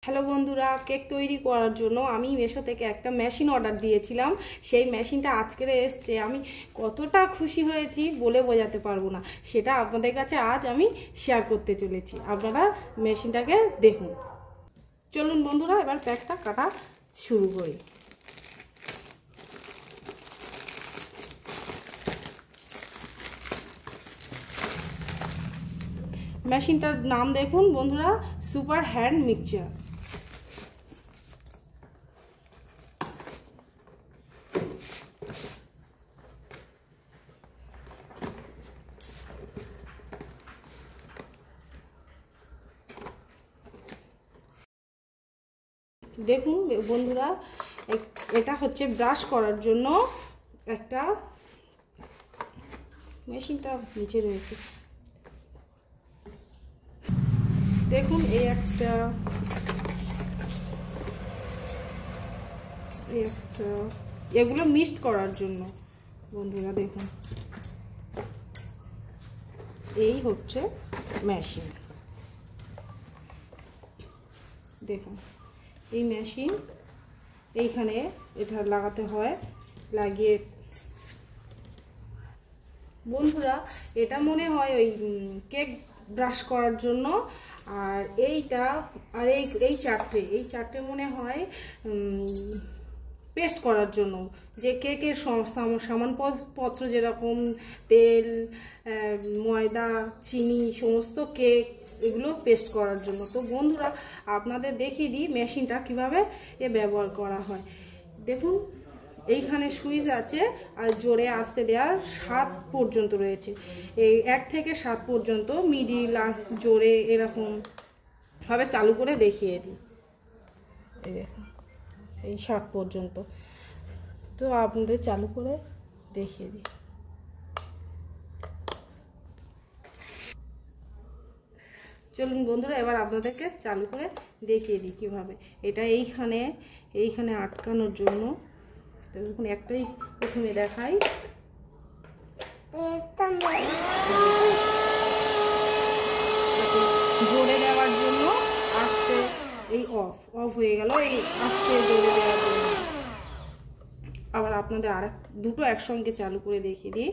Hello বন্ধুরা, cake তৈরি করার জন্য আমি মিশো থেকে একটা মেশিন অর্ডার দিয়েছিলাম। সেই মেশিনটা আজকে এসছে। আমি কতটা খুশি হয়েছি বলে বোঝাতে পারবো না। সেটা আপনাদের কাছে আজ আমি শেয়ার করতে চলেছি। আপনারা মেশিনটাকে দেখুন। চলুন বন্ধুরা, এবার প্যাকটা কাটা শুরু করি। মেশিনটার নাম দেখুন বন্ধুরা, সুপার হ্যান্ড মিক্সচার। দেখুন বন্ধুরা, এটা হচ্ছে ব্রাশ করার জন্য একটা মেশিনটা নিচে রয়েছে। দেখুন এই একটা এগুলো মিক্সড করার জন্য বন্ধুরা দেখুন, এই হচ্ছে মেশিন। দেখুন এই মেশিন, এইখানে এটা লাগাতে হয়। লাগিয়ে বন্ধুরা, এটা মনে হয় ওই কেক ব্রাশ করার জন্য, আর এইটা আর এই চারটে মনে হয় পেস্ট করার জন্য, যে কেকের সামানপত্র যেরকম তেল, ময়দা, চিনি, সমস্ত কেক এগুলো পেস্ট করার জন্য। তো বন্ধুরা আপনাদের দেখিয়ে দিই মেশিনটা কিভাবে ব্যবহার করা হয়। দেখুন এইখানে সুইচ আছে, আর জোরে আসতে দেওয়ার 7 পর্যন্ত রয়েছে। এই 1 থেকে 7 পর্যন্ত, মিডিল জোরে এরকম ভাবে চালু করে দেখিয়ে দিই। এই দেখুন এই 7 পর্যন্ত। তো আপনাদের চালু করে দেখিয়ে দিই। চলুন বন্ধুরা, এবার আপনাদেরকে চালু করে দেখিয়ে দিই কীভাবে। এটা এইখানে আটকানোর জন্য। তো দেখুন একটাই প্রথমে দেখাই। জোরে দেওয়ার জন্য আস্তে, এই অফ হয়ে গেল, এই আস্তে জোরে দেওয়ার জন্য। আবার আপনাদের দুটো একসঙ্গে চালু করে দেখিয়ে দিই।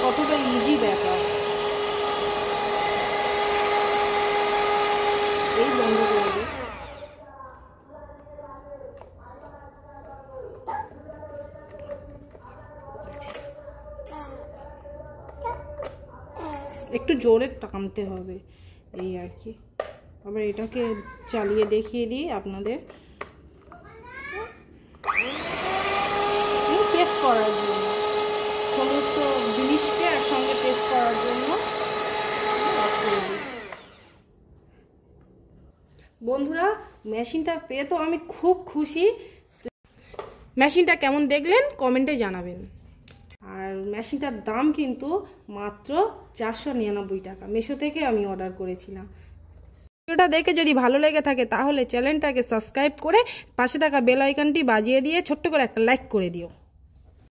কতটা ইজি ব্যাপার। এই বন্ধ করে দিই। একটু জোরে টানতে হবে এই আর কি। আবার এটাকে চালিয়ে দেখিয়ে দিই আপনাদের, টেস্ট করার জন্য, সমস্ত জিনিসকে একসঙ্গে টেস্ট করার জন্য। বন্ধুরা মেশিনটা পেয়ে তো আমি খুব খুশি। মেশিনটা কেমন দেখলেন কমেন্টে জানাবেন। আর মেশিনটার দাম কিন্তু মাত্র 499 টাকা। মিশো থেকে আমি অর্ডার করেছিলাম। ভিডিওটা দেখে যদি ভালো লেগে থাকে তাহলে চ্যানেলটাকে সাবস্ক্রাইব করে পাশে থাকা বেল আইকনটি বাজিয়ে দিয়ে ছোট্ট করে একটা লাইক করে দিও।